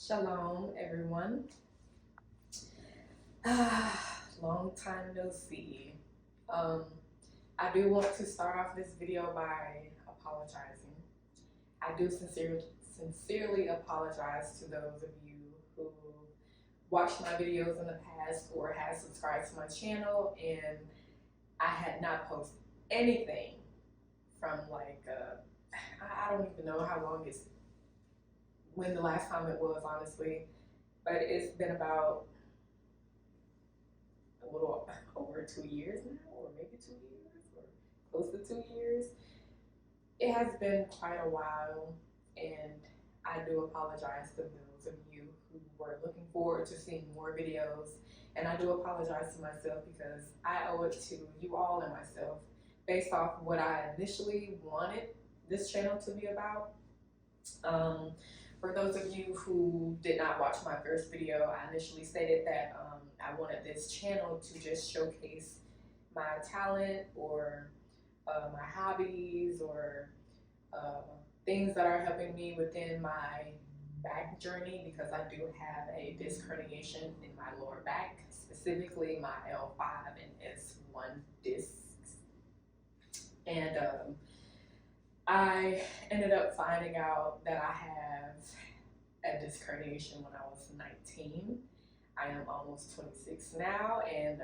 Shalom, everyone. Long time no see. Um, I do want to start off this video by apologizing. I do sincerely apologize to those of you who watched my videos in the past or had subscribed to my channel and I had not posted anything from I don't even know how long it's when the last time it was, honestly, but it's been about a little over 2 years now, or maybe 2 years, or close to 2 years. It has been quite a while, and I do apologize to those of you who were looking forward to seeing more videos, and I do apologize to myself because I owe it to you all and myself based off what I initially wanted this channel to be about. For those of you who did not watch my first video, I initially stated that I wanted this channel to just showcase my talent or my hobbies or things that are helping me within my back journey, because I do have a disc herniation in my lower back, specifically my L5 and S1 discs. And I ended up finding out that I have a disc herniation when I was 19. I am almost 26 now, and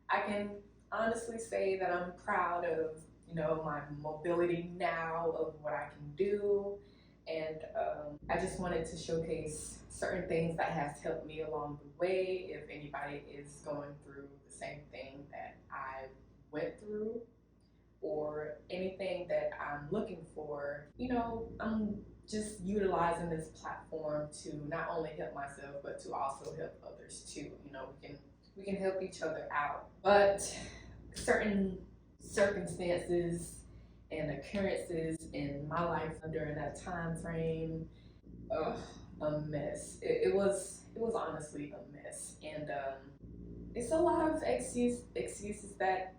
I can honestly say that I'm proud of my mobility now, of what I can do, and I just wanted to showcase certain things that has helped me along the way. If anybody is going through the same thing that I went through, or anything that I'm looking for, I'm just utilizing this platform to not only help myself but to also help others too. We can help each other out. But certain circumstances and occurrences in my life during that time frame, a mess. It was honestly a mess, and it's a lot of excuses that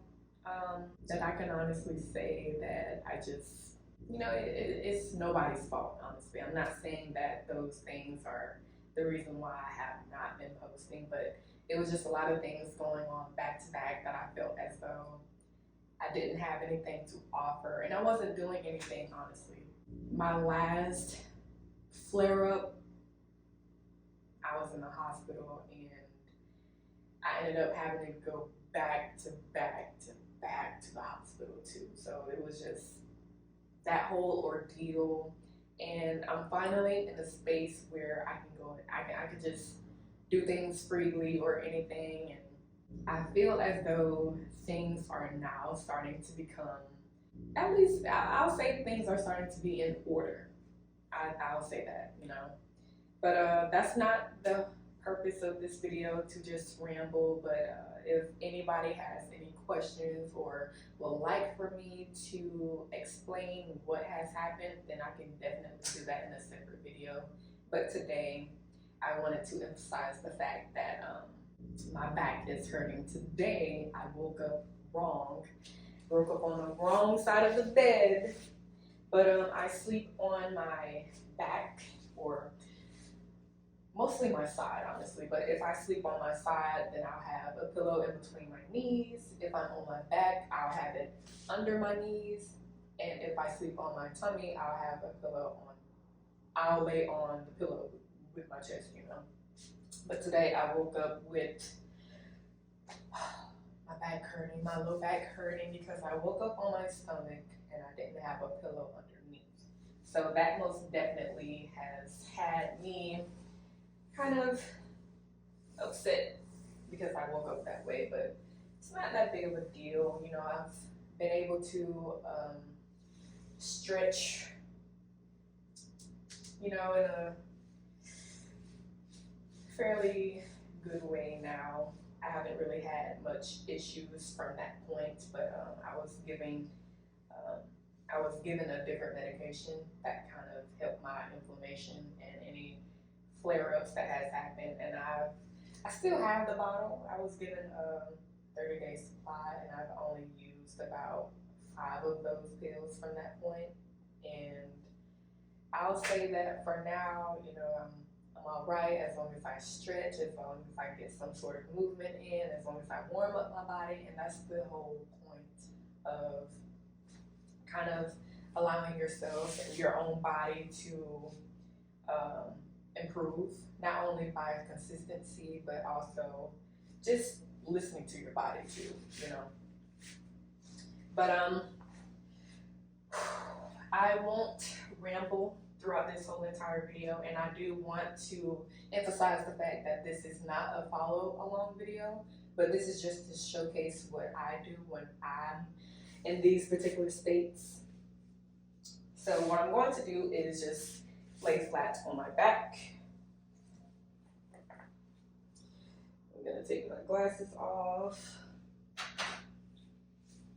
that I can honestly say that I just, it's nobody's fault, honestly. I'm not saying that those things are the reason why I have not been posting, but it was just a lot of things going on back to back that I felt as though I didn't have anything to offer, and I wasn't doing anything, honestly. My last flare up, I was in the hospital, and I ended up having to go back to back to back to the hospital too. So it was just that whole ordeal, and I'm finally in a space where I can go. I can just do things freely or anything, and I feel as though things are now starting to become. At least I'll say things are starting to be in order. I'll say that. But that's not the purpose of this video, to just ramble. But if anybody has any questions or would like for me to explain what has happened, then I can definitely do that in a separate video. But today, I wanted to emphasize the fact that my back is hurting. Today, I woke up wrong. Woke up on the wrong side of the bed, but I sleep on my back, or mostly my side, honestly. But if I sleep on my side, then I'll have a pillow in between my knees. If I'm on my back, I'll have it under my knees. And if I sleep on my tummy, I'll lay on the pillow with my chest. But today I woke up with my back hurting, my low back hurting, because I woke up on my stomach and I didn't have a pillow underneath. So that most definitely has had me kind of upset because I woke up that way, but it's not that big of a deal. I've been able to stretch, in a fairly good way now. I haven't really had much issues from that point, but I was given a different medication that kind of helped my inflammation and any flare-ups that has happened, and I still have the bottle. I was given a 30-day supply, and I've only used about 5 of those pills from that point. And I'll say that for now, I'm bite, as long as I stretch, as long as I get some sort of movement in, as long as I warm up my body. And that's the whole point of kind of allowing yourself and your own body to um, improve, not only by consistency, but also just listening to your body too, you know. But I won't ramble throughout this whole entire video, and I do want to emphasize the fact that this is not a follow along video, but this is just to showcase what I do when I'm in these particular states. So what I'm going to do is just lay flat on my back. I'm gonna take my glasses off.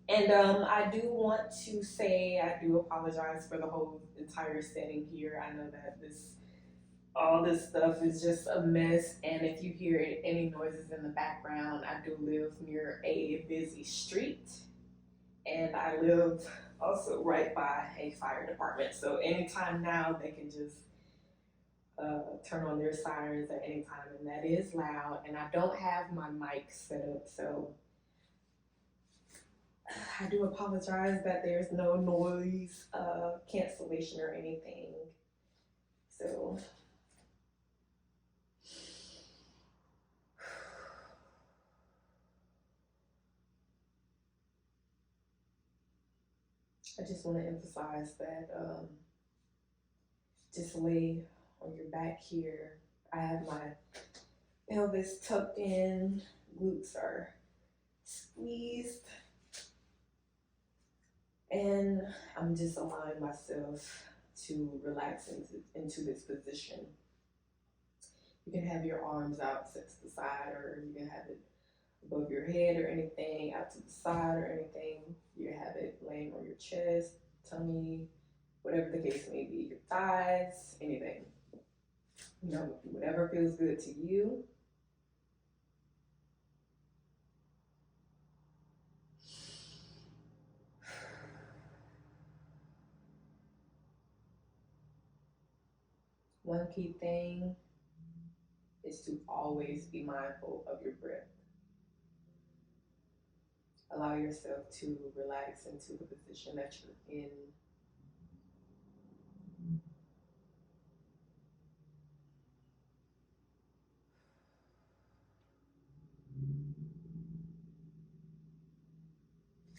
And I do want to say I do apologize for the whole entire setting here. I know that all this stuff is just a mess, and if you hear any noises in the background, I do live near a busy street, and I live also right by a fire department. So anytime now they can just turn on their sirens at any time, and that is loud. And I don't have my mic set up, so I do apologize that there's no noise cancellation or anything. So I just want to emphasize that just lay on your back here. I have my pelvis tucked in, glutes are squeezed, and I'm just allowing myself to relax into this position. You can have your arms out set to the side, or you can have it above your head or anything, out to the side or anything. You can have it laying on your chest, tummy, whatever the case may be, your thighs, anything. You know, whatever feels good to you. One key thing is to always be mindful of your breath. Allow yourself to relax into the position that you're in.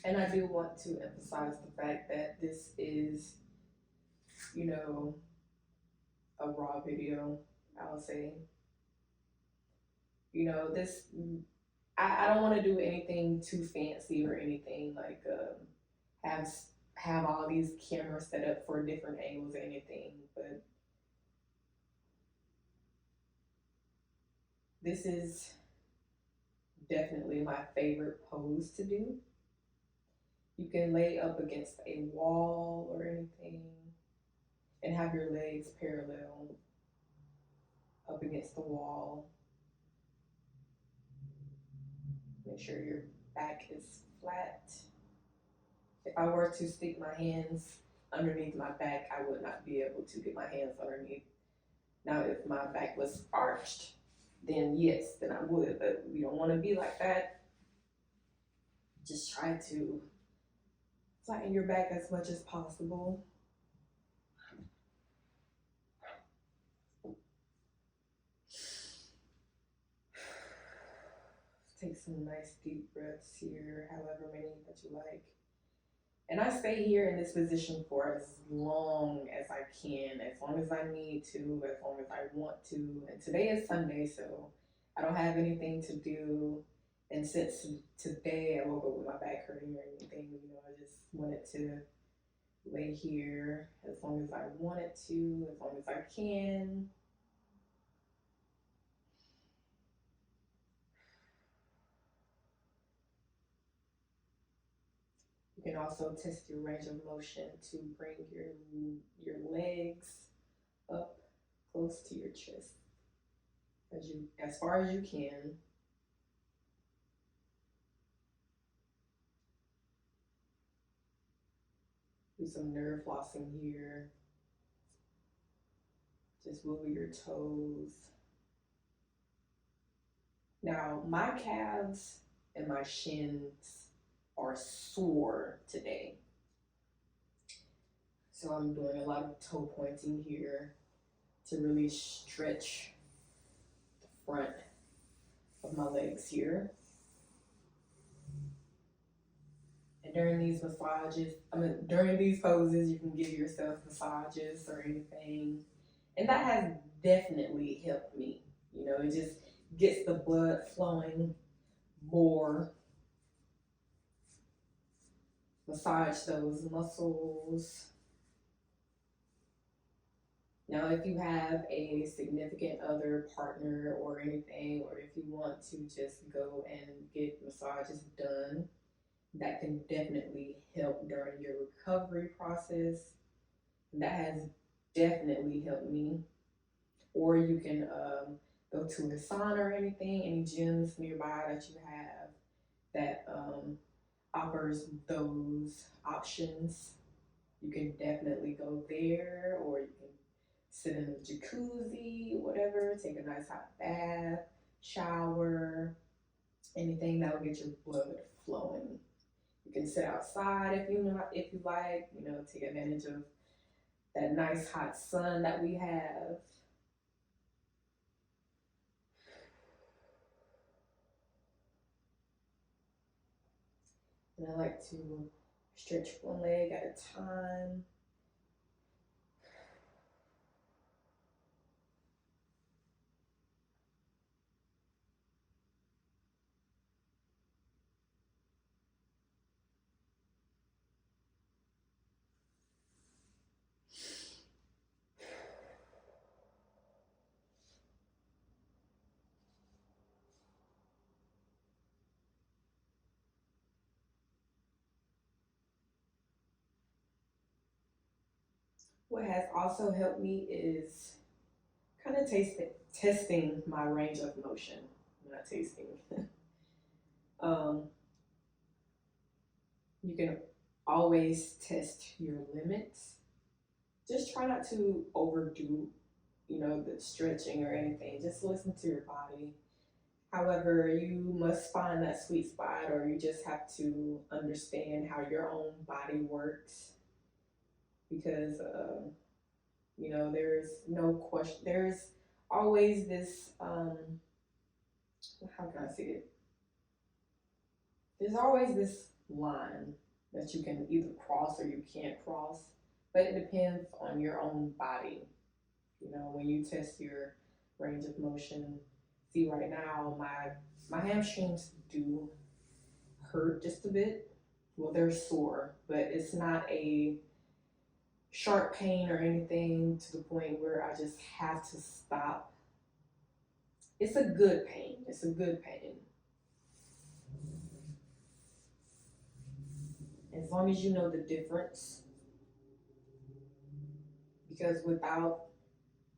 And I do want to emphasize the fact that this is, you know, a raw video, I'll say. You know, this, I don't want to do anything too fancy or anything like have all these cameras set up for different angles or anything, but this is definitely my favorite pose to do. You can lay up against a wall or anything and have your legs parallel up against the wall. Make sure your back is flat. If I were to stick my hands underneath my back, I would not be able to get my hands underneath. Now, if my back was arched, then yes, then I would, but we don't want to be like that. Just try to flatten your back as much as possible. Take some nice deep breaths here, however many that you like. And I stay here in this position for as long as I can, as long as I need to, as long as I want to. And today is Sunday, so I don't have anything to do. And since today I woke up with my back hurting or anything, you know, I just wanted to lay here as long as I wanted to, as long as I can. You can also test your range of motion to bring your legs up close to your chest as far as you can. Do some nerve flossing here. Just wiggle your toes. Now, my calves and my shins are sore today. So I'm doing a lot of toe pointing here to really stretch the front of my legs here. And during these massages, during these poses, you can give yourself massages or anything. And that has definitely helped me. You know, it just gets the blood flowing more. Massage those muscles. Now, if you have a significant other, partner, or anything, or if you want to just go and get massages done, that can definitely help during your recovery process. That has definitely helped me. Or you can go to a sauna or anything, any gyms nearby that you have that offers those options. You can definitely go there, or you can sit in the jacuzzi, whatever, take a nice hot bath, shower, anything that will get your blood flowing. You can sit outside if you like, you know, take advantage of that nice hot sun that we have. And I like to stretch one leg at a time. What has also helped me is kind of testing my range of motion. Not tasting. um, you can always test your limits. Just try not to overdo, you know, the stretching or anything. Just listen to your body. However, you must find that sweet spot, or you just have to understand how your own body works. Because, you know, there's no question. There's always this, how can I say it? There's always this line that you can either cross or you can't cross, but it depends on your own body. You know, when you test your range of motion, see right now my hamstrings do hurt just a bit. Well, they're sore, but it's not a sharp pain or anything to the point where I just have to stop. It's a good pain. It's a good pain. As long as you know the difference, because without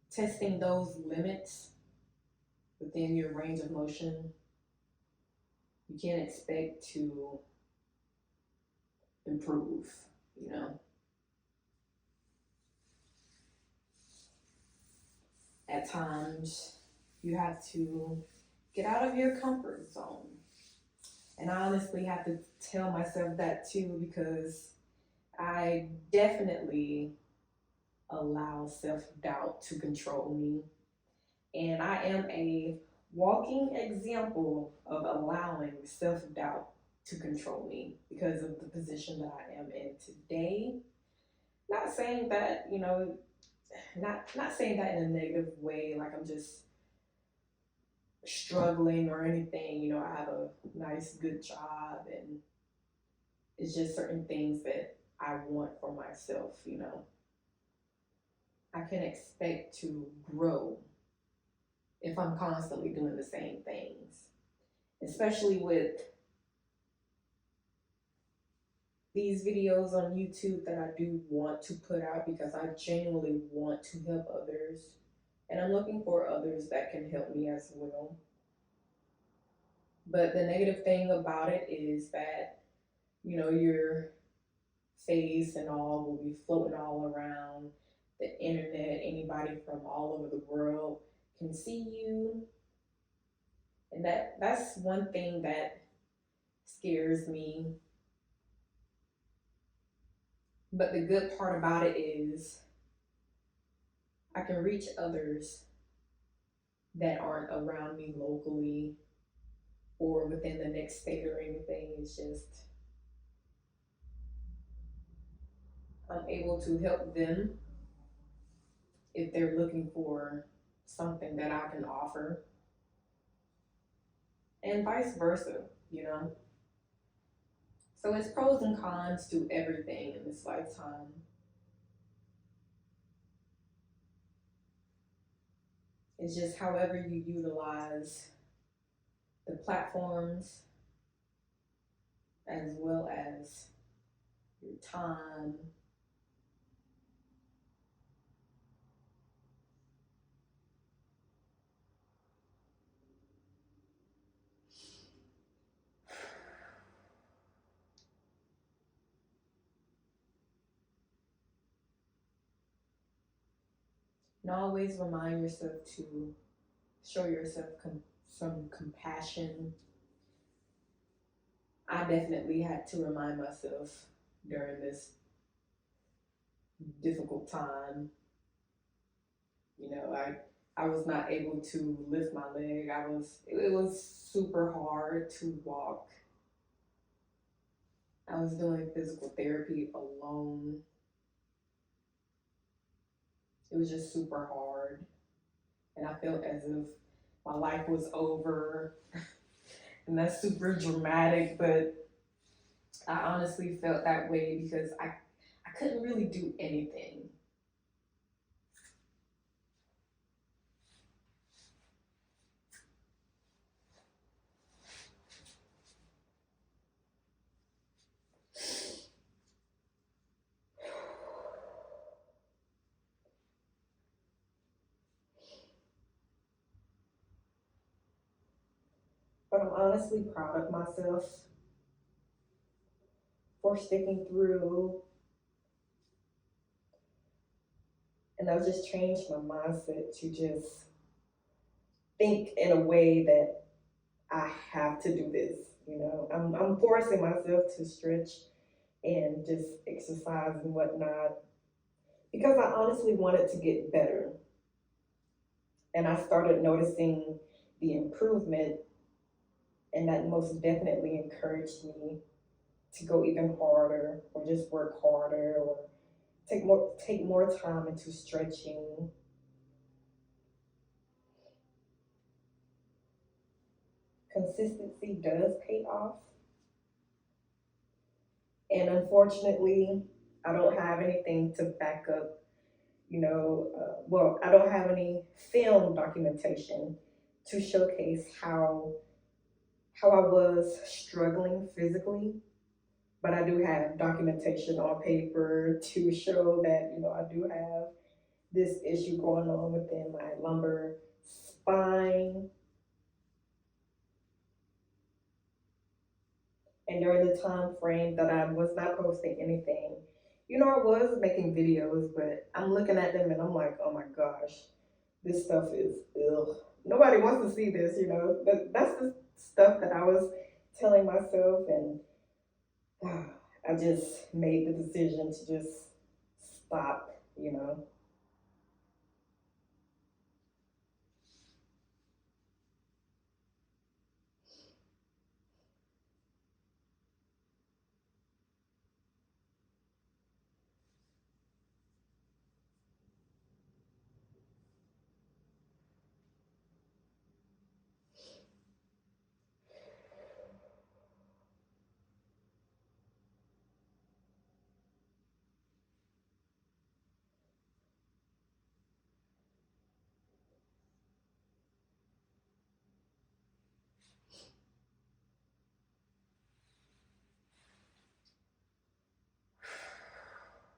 testing those limits within your range of motion, you can't expect to improve, you know. At times, you have to get out of your comfort zone. And I honestly have to tell myself that too, because I definitely allow self doubt to control me. And I am a walking example of allowing self doubt to control me because of the position that I am in today. Not saying that, you know, not saying that in a negative way, like I'm just struggling or anything. You know, I have a nice, good job, and it's just certain things that I want for myself, you know. I can expect to grow if I'm constantly doing the same things, especially with these videos on YouTube that I do want to put out because I genuinely want to help others. And I'm looking for others that can help me as well. But the negative thing about it is that, you know, your face and all will be floating all around the internet. Anybody from all over the world can see you. And And that's one thing that scares me. But the good part about it is I can reach others that aren't around me locally or within the next state or anything. It's just I'm able to help them if they're looking for something that I can offer, and vice versa, you know? So it's pros and cons to everything in this lifetime. It's just however you utilize the platforms as well as your time. And always remind yourself to show yourself some compassion. I definitely had to remind myself during this difficult time. You know, I was not able to lift my leg. It was super hard to walk. I was doing physical therapy alone. It was just super hard. And I felt as if my life was over. And that's super dramatic, but I honestly felt that way because I couldn't really do anything. But I'm honestly proud of myself for sticking through. And I've just changed my mindset to just think in a way that I have to do this. You know, I'm forcing myself to stretch and just exercise and whatnot because I honestly wanted to get better. And I started noticing the improvement, and that most definitely encouraged me to go even harder or just work harder or take more time into stretching. Consistency does pay off. And unfortunately, I don't have anything to back up, well, I don't have any film documentation to showcase how I was struggling physically, but I do have documentation on paper to show that, I do have this issue going on within my lumbar spine. And during the time frame that I was not posting anything, I was making videos, but I'm looking at them and I'm like, oh my gosh, this stuff is ugh. Nobody wants to see this. But that's the stuff that I was telling myself, and I just made the decision to just stop.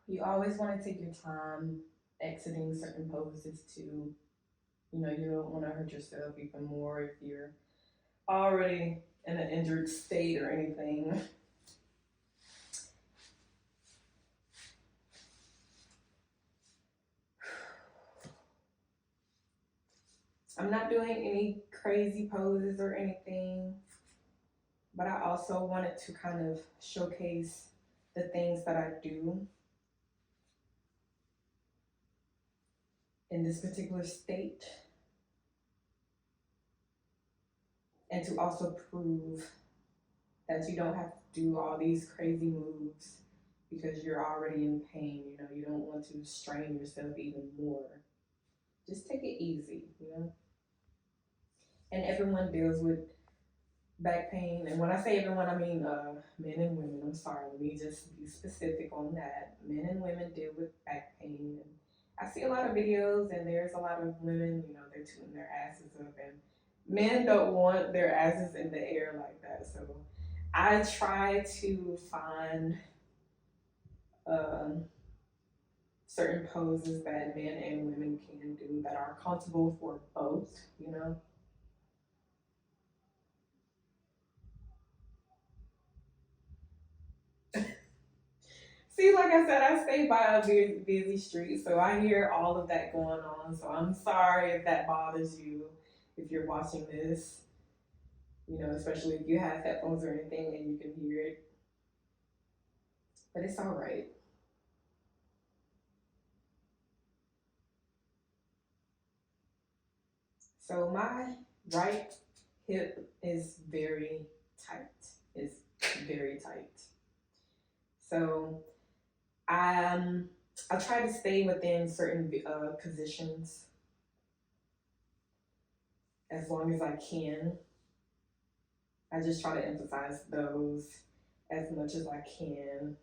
You always want to take your time exiting certain poses too. You don't want to hurt yourself even more if you're already in an injured state or anything. I'm not doing any crazy poses or anything, but I also wanted to kind of showcase the things that I do in this particular state, and to also prove that you don't have to do all these crazy moves because you're already in pain. You know, you don't want to strain yourself even more. Just take it easy, you know. And everyone deals with back pain. And when I say everyone, I mean men and women. I'm sorry, let me just be specific on that. Men and women deal with back pain. And I see a lot of videos, and there's a lot of women, you know, they're tooting their asses up, and men don't want their asses in the air like that. So I try to find um, certain poses that men and women can do that are comfortable for both, you know. See, like I said, I stay by a busy street, so I hear all of that going on. So I'm sorry if that bothers you, if you're watching this, you know, especially if you have headphones or anything and you can hear it. But it's all right. So my right hip is very tight. It's very tight. So um, I try to stay within certain positions as long as I can. I just try to emphasize those as much as I can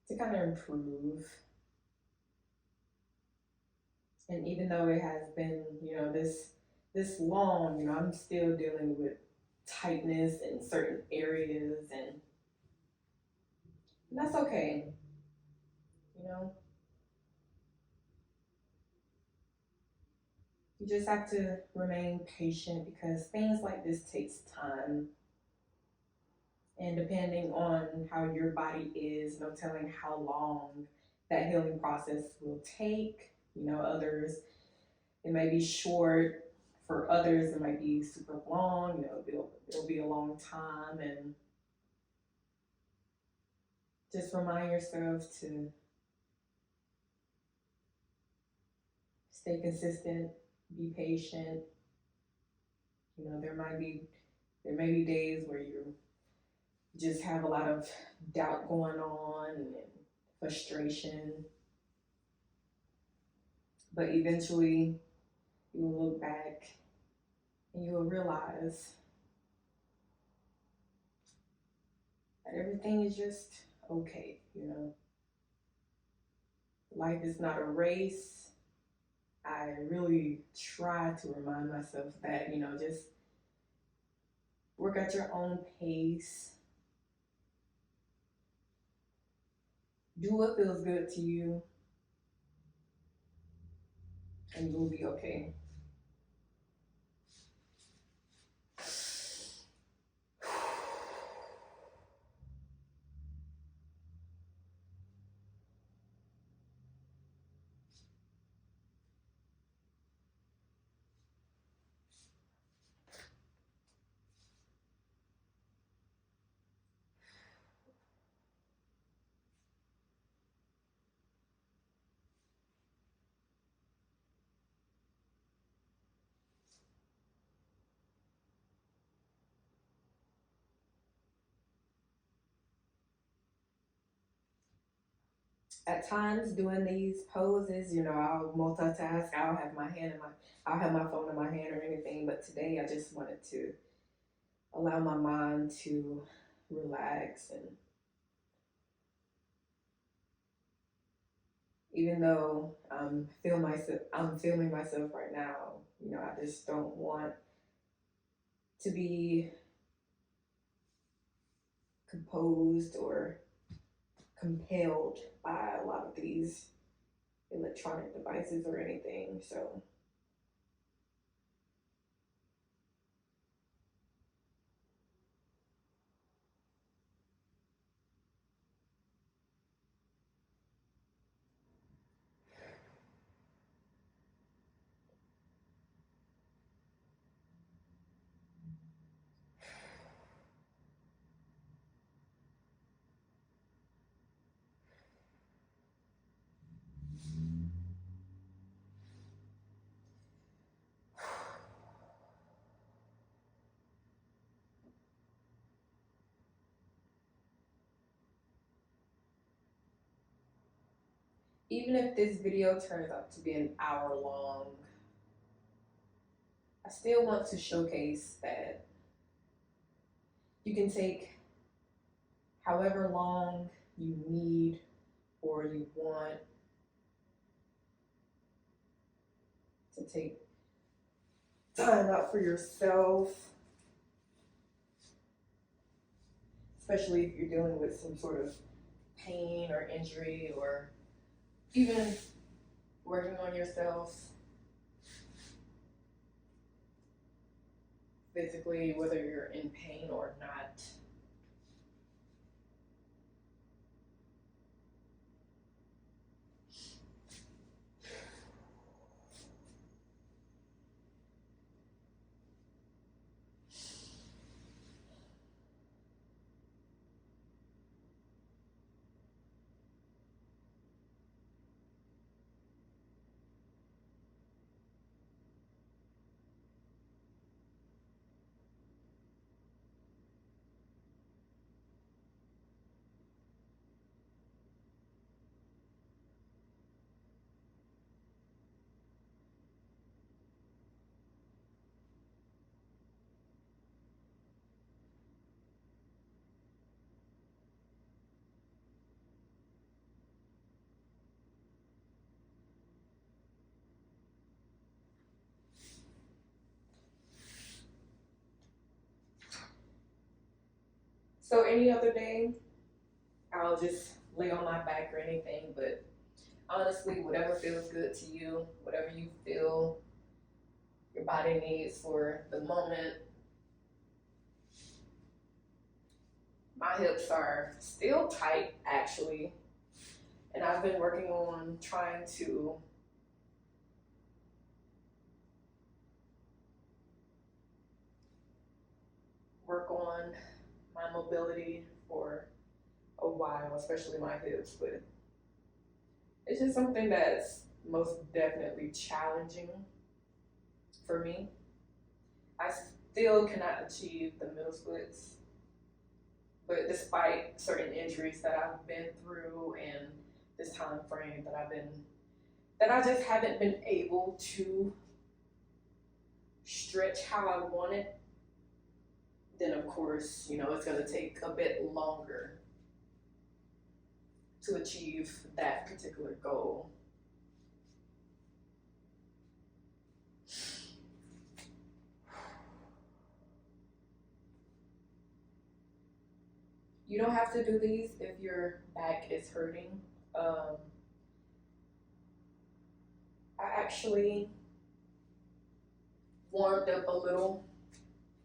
to kind of improve. And even though it has been, you know, this long, you know, I'm still dealing with tightness in certain areas, and that's okay. You know, you just have to remain patient because things like this takes time. And depending on how your body is, no telling how long that healing process will take. You know, others, it may be short. For others, it might be super long. You know, it'll be a long time. And just remind yourself to stay consistent, be patient. You know, there may be days where you just have a lot of doubt going on and frustration, but eventually you will look back and you will realize that everything is just okay. You know, life is not a race. I really try to remind myself that, you know, just work at your own pace, do what feels good to you, and you'll be okay. At times doing these poses, you know, I'll multitask. I'll have my phone in my hand or anything. But today, I just wanted to allow my mind to relax. And even though I'm filming myself right now. You know, I just don't want to be composed or compelled by a lot of these electronic devices or anything. So Even if this video turns out to be an hour long, I still want to showcase that you can take however long you need or you want to take time out for yourself, especially if you're dealing with some sort of pain or injury or even working on yourself physically, whether you're in pain or not. So any other day, I'll just lay on my back or anything, but honestly, whatever feels good to you, whatever you feel your body needs for the moment. My hips are still tight, actually, and I've been working on trying to work on my mobility for a while, especially my hips, but it's just something that's most definitely challenging for me. I still cannot achieve the middle splits, but despite certain injuries that I've been through and this time frame that I just haven't been able to stretch how I wanted, then of course, it's going to take a bit longer to achieve that particular goal. You don't have to do these if your back is hurting. I actually warmed up a little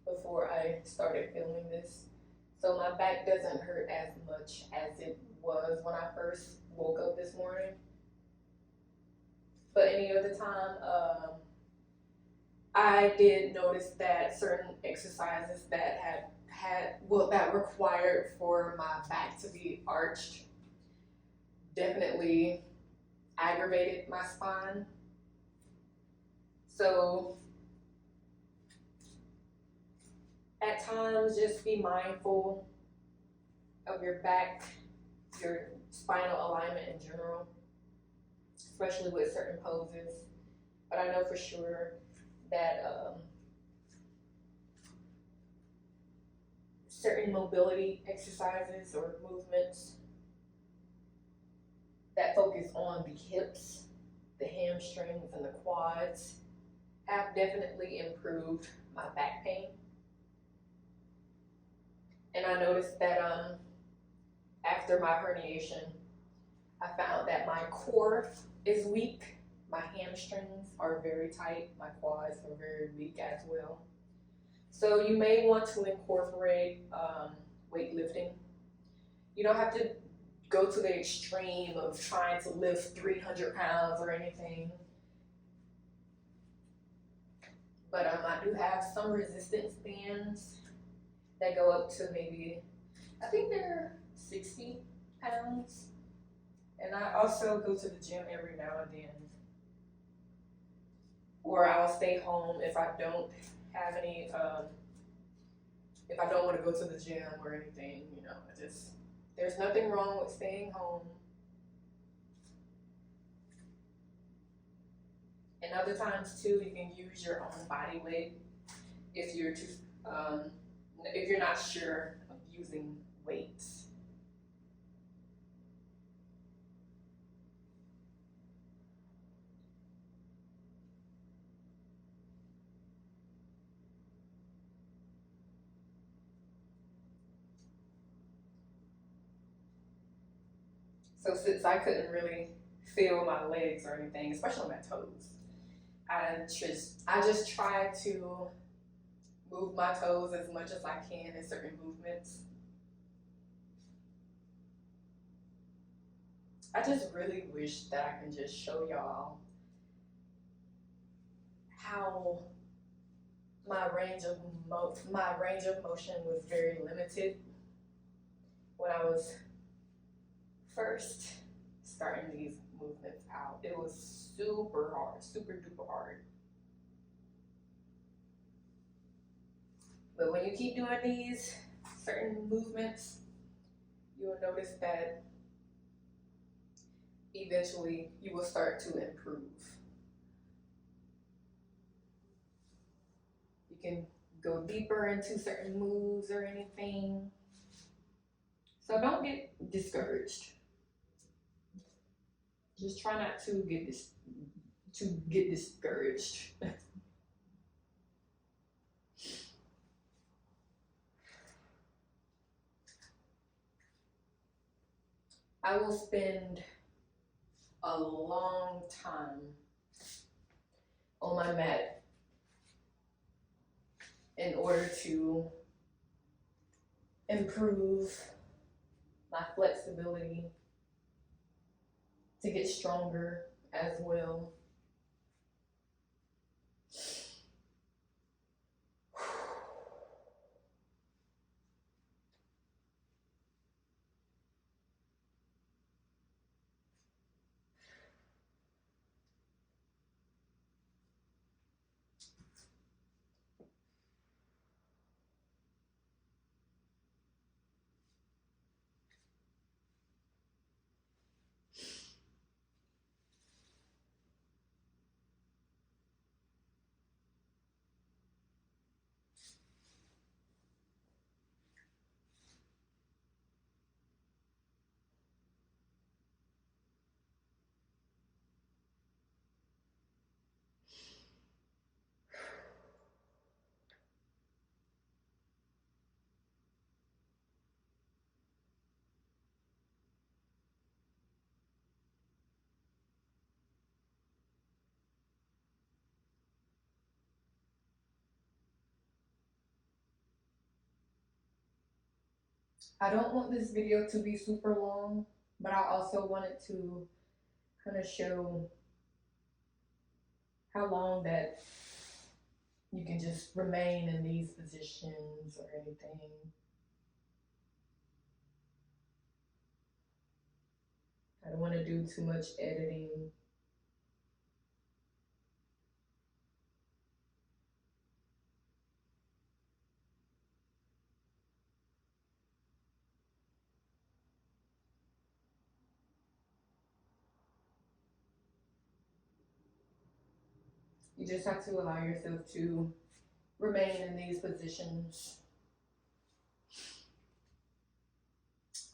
before I started filming this, so my back doesn't hurt as much as it was when I first woke up this morning. But any other time, I did notice that certain exercises that that required for my back to be arched definitely aggravated my spine. So at times, just be mindful of your back, your spinal alignment in general, especially with certain poses. But I know for sure that certain mobility exercises or movements that focus on the hips, the hamstrings, and the quads have definitely improved my back pain. And I noticed that after my herniation, I found that my core is weak, my hamstrings are very tight, my quads are very weak as well. So you may want to incorporate weightlifting. You don't have to go to the extreme of trying to lift 300 pounds or anything. But I do have some resistance bands that go up to maybe, I think they're 60 pounds. And I also go to the gym every now and then. Or I'll stay home if I don't have any, if I don't want to go to the gym or anything, there's nothing wrong with staying home. And other times too, you can use your own body weight if you're too, um, if you're not sure of using weights. So since I couldn't really feel my legs or anything, especially my toes, I just try to move my toes as much as I can in certain movements. I just really wish that I can just show y'all how my range of motion was very limited when I was first starting these movements out. It was super hard, super duper hard. But when you keep doing these certain movements, you will notice that eventually you will start to improve. You can go deeper into certain moves or anything. So don't get discouraged. Just try not to get discouraged. I will spend a long time on my mat in order to improve my flexibility, to get stronger as well. I don't want this video to be super long, but I also wanted to kind of show how long that you can just remain in these positions or anything. I don't want to do too much editing. You just have to allow yourself to remain in these positions.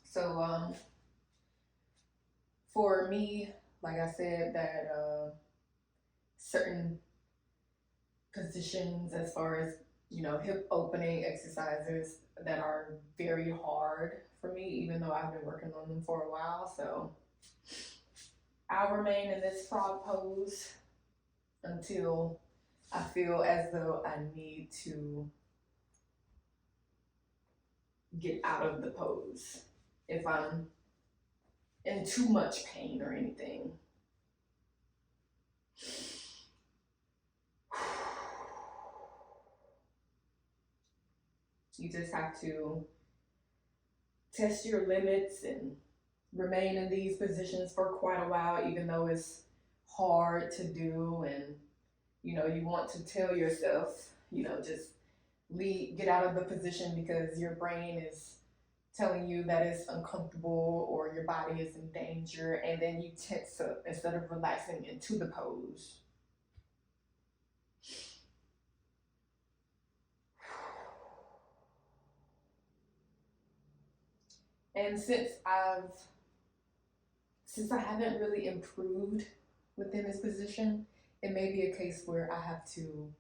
So for me, like I said, that certain positions as far as hip opening exercises that are very hard for me, even though I've been working on them for a while. So I'll remain in this frog pose until I feel as though I need to get out of the pose if I'm in too much pain or anything. You just have to test your limits and remain in these positions for quite a while, even though it's hard to do. And you want to tell yourself, just get out of the position because your brain is telling you that it's uncomfortable or your body is in danger, and then you tense up instead of relaxing into the pose. And since I haven't really improved within this position, it may be a case where I have to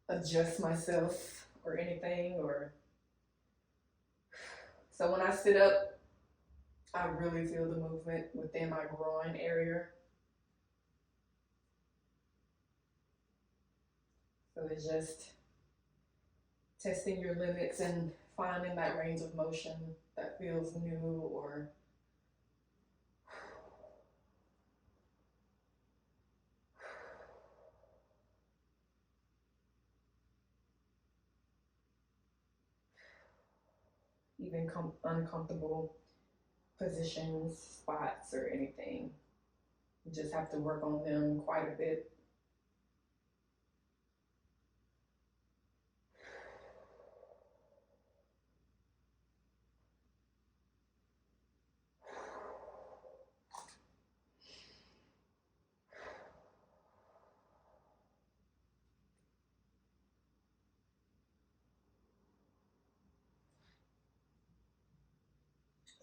adjust myself or anything. Or so when I sit up, I really feel the movement within my groin area. So it's just testing your limits and finding that range of motion that feels new or even uncomfortable positions, spots, or anything. You just have to work on them quite a bit.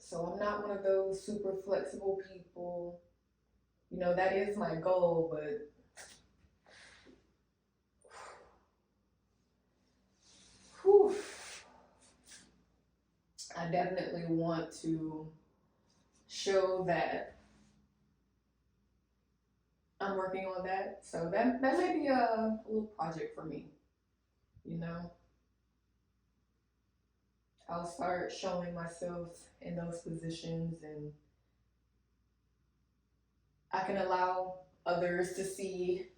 So I'm not one of those super flexible people. That is my goal, but whew, I definitely want to show that I'm working on that. So that may be a little project for me, you know. I'll start showing myself in those positions, and I can allow others to see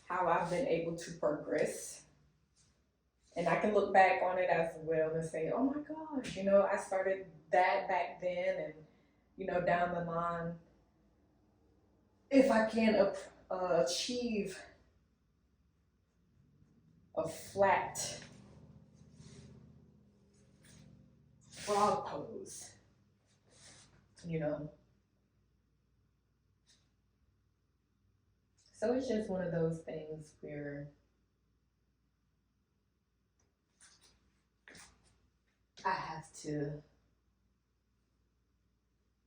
how I've been able to progress. And I can look back on it as well and say, oh my gosh, I started that back then, and, down the line, if I can achieve a flat frog pose, you know. So it's just one of those things where I have to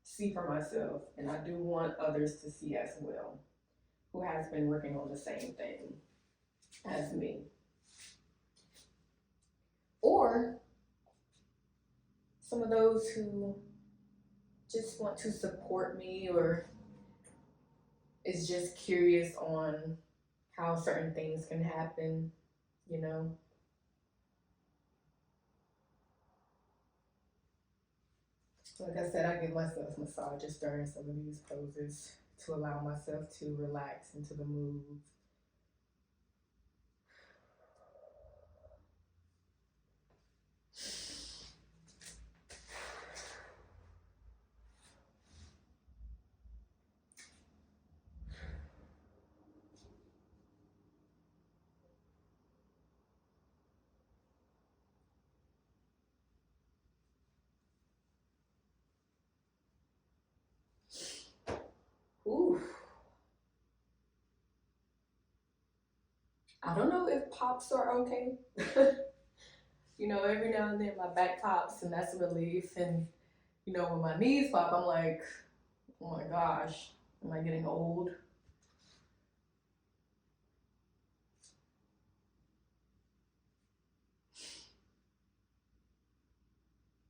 see for myself, and I do want others to see as well, who has been working on the same thing as me. Or some of those who just want to support me or is just curious on how certain things can happen, you know. Like I said, I give myself massages during some of these poses to allow myself to relax into the move. Ooh, I don't know if pops are okay. Every now and then my back pops, and that's a relief. And when my knees pop, I'm like, oh my gosh, am I getting old?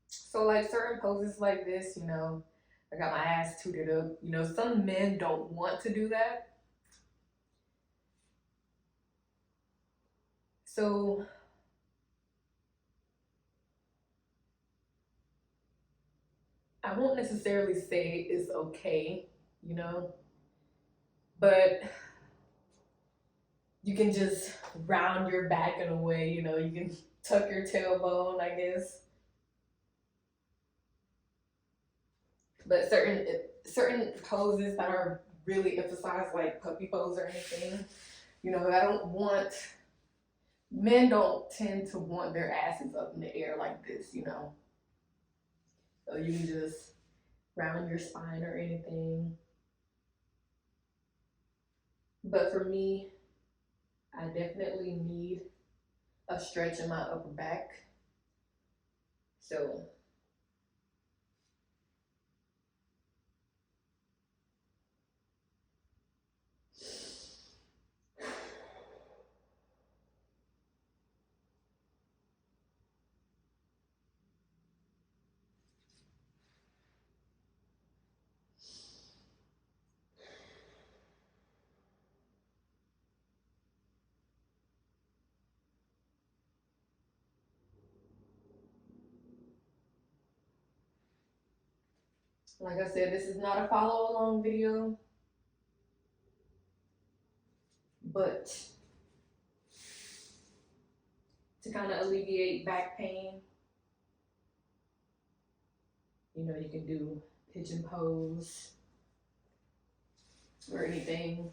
So like certain poses like this, I got my ass tooted up. Some men don't want to do that. So I won't necessarily say it's okay, you know, but you can just round your back in a way, you can tuck your tailbone, I guess. But certain poses that are really emphasized, like puppy pose or anything, I don't want men don't tend to want their asses up in the air like this. So you can just round your spine or anything. But for me, I definitely need a stretch in my upper back. So Like I said, this is not a follow along video, but to kind of alleviate back pain, you know, you can do pigeon pose or anything.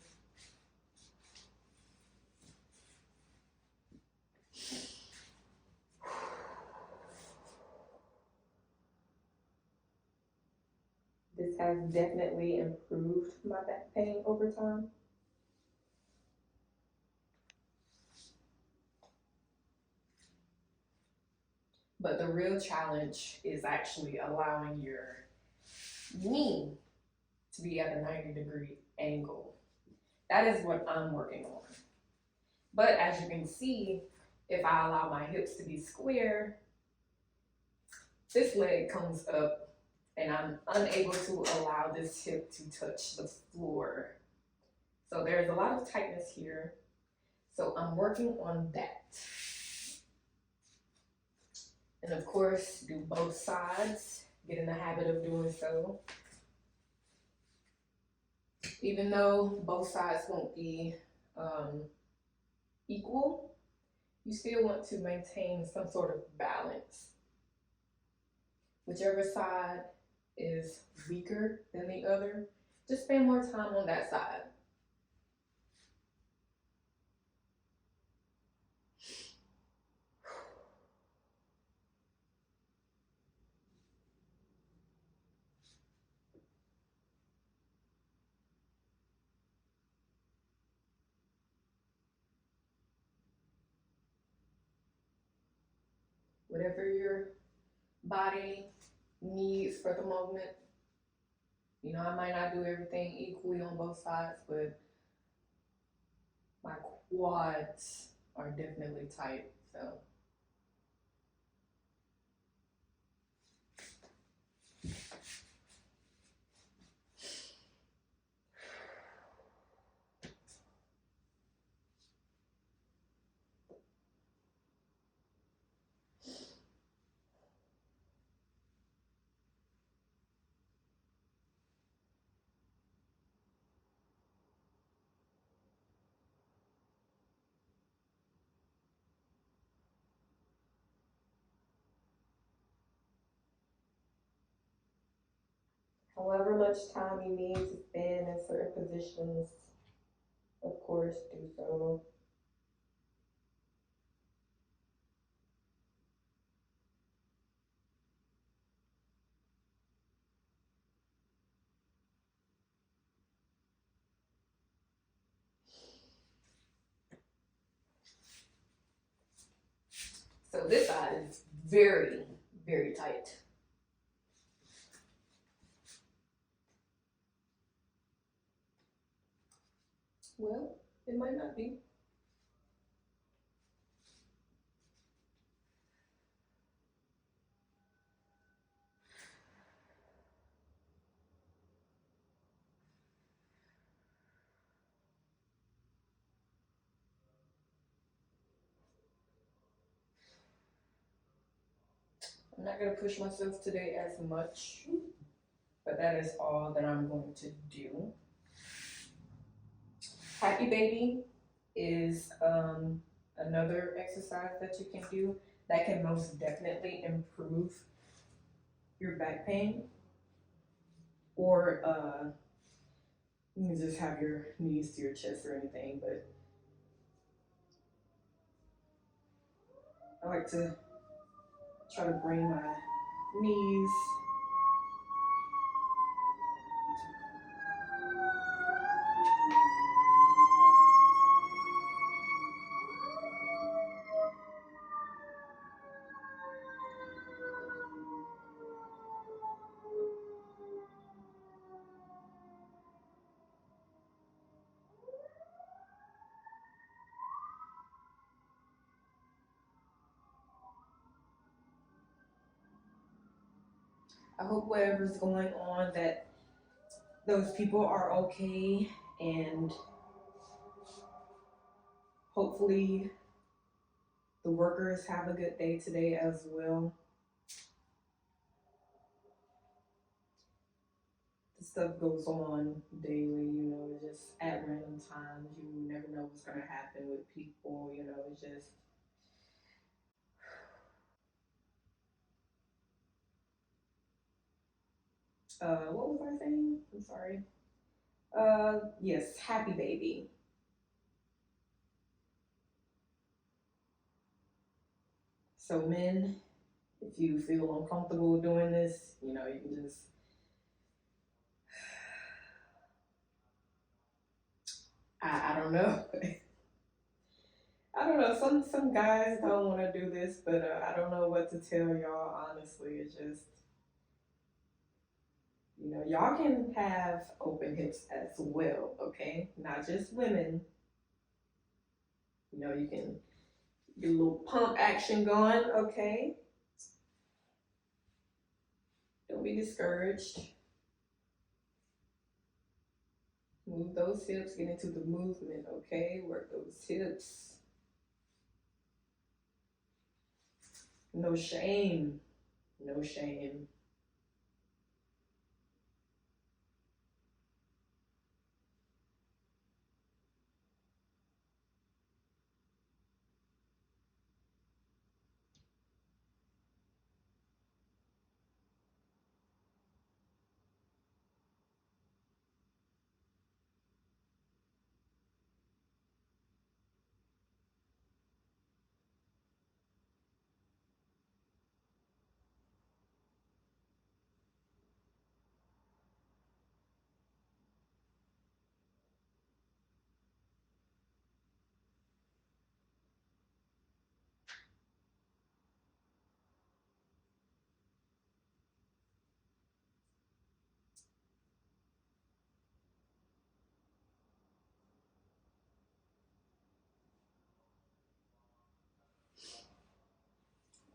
This has definitely improved my back pain over time. But the real challenge is actually allowing your knee to be at a 90-degree angle. That is what I'm working on. But as you can see, if I allow my hips to be square, this leg comes up and I'm unable to allow this hip to touch the floor. So there's a lot of tightness here. So I'm working on that. And of course, do both sides. Get in the habit of doing so. Even though both sides won't be equal, you still want to maintain some sort of balance. Whichever side is weaker than the other, just spend more time on that side. Whatever your body needs for the moment. You know, I might not do everything equally on both sides, but my quads are definitely tight, so. However much time you need to spend in certain positions, of course, do so. So this side is very, very tight. Well, it might not be. I'm not gonna push myself today as much, but that is all that I'm going to do. Happy Baby is another exercise that you can do that can most definitely improve your back pain. Or you can just have your knees to your chest or anything, but I like to try to bring my knees I hope whatever's going on that those people are okay, and hopefully the workers have a good day today as well. stuff goes on daily, you know, just at random times. You never know what's going to happen with people, you know, it's just, what was I saying? I'm sorry. Yes, happy baby. So, men, if you feel uncomfortable doing this, you know, you can just, I don't know. I don't know. Some guys don't want to do this, but I don't know what to tell y'all. Honestly, it's just, you know, y'all can have open hips as well. Okay, not just women. You know, you can get a little pump action going. Okay, don't be discouraged. Move those hips. Get into the movement. Okay, work those hips. No shame. No shame.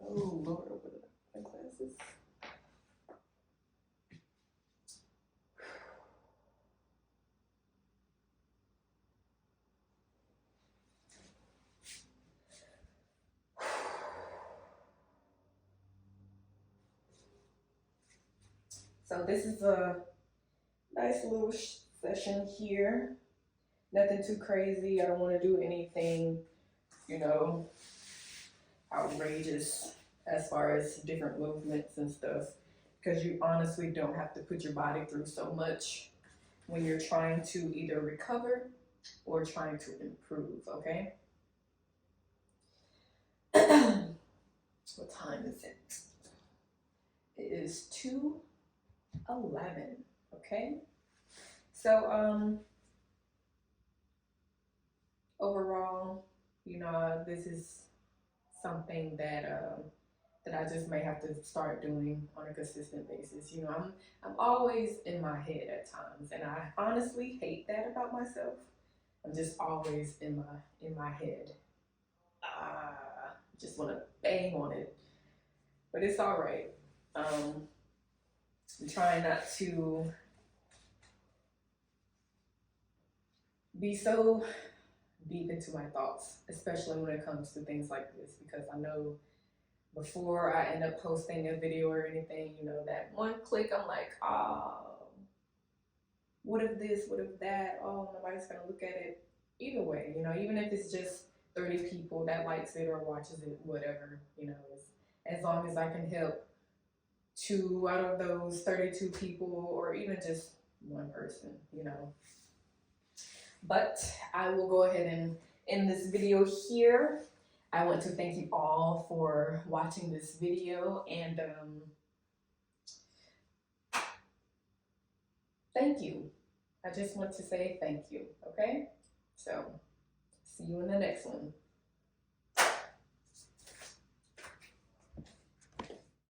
Oh Lord, open my glasses. So this is a nice little session here. Nothing too crazy. I don't want to do anything, you know, outrageous as far as different movements and stuff. Because you honestly don't have to put your body through so much when you're trying to either recover or trying to improve, okay? What time is it? It is 2:11, okay? So, overall, you know, this is something that I just may have to start doing on a consistent basis. You know, I'm always in my head at times, and I honestly hate that about myself. I'm just always in my head. Just want to bang on it, but it's all right. I'm trying not to be so deep into my thoughts, especially when it comes to things like this, because I know before I end up posting a video or anything, you know, that one click, I'm like, oh, what if this, what if that? Oh, nobody's gonna look at it. Either way, you know, even if it's just 30 people that likes it or watches it, whatever, you know, as long as I can help two out of those 32 people or even just one person, you know. But I will go ahead and end this video here. I want to thank you all for watching this video, and thank you. I just want to say thank you, okay? So, see you in the next one.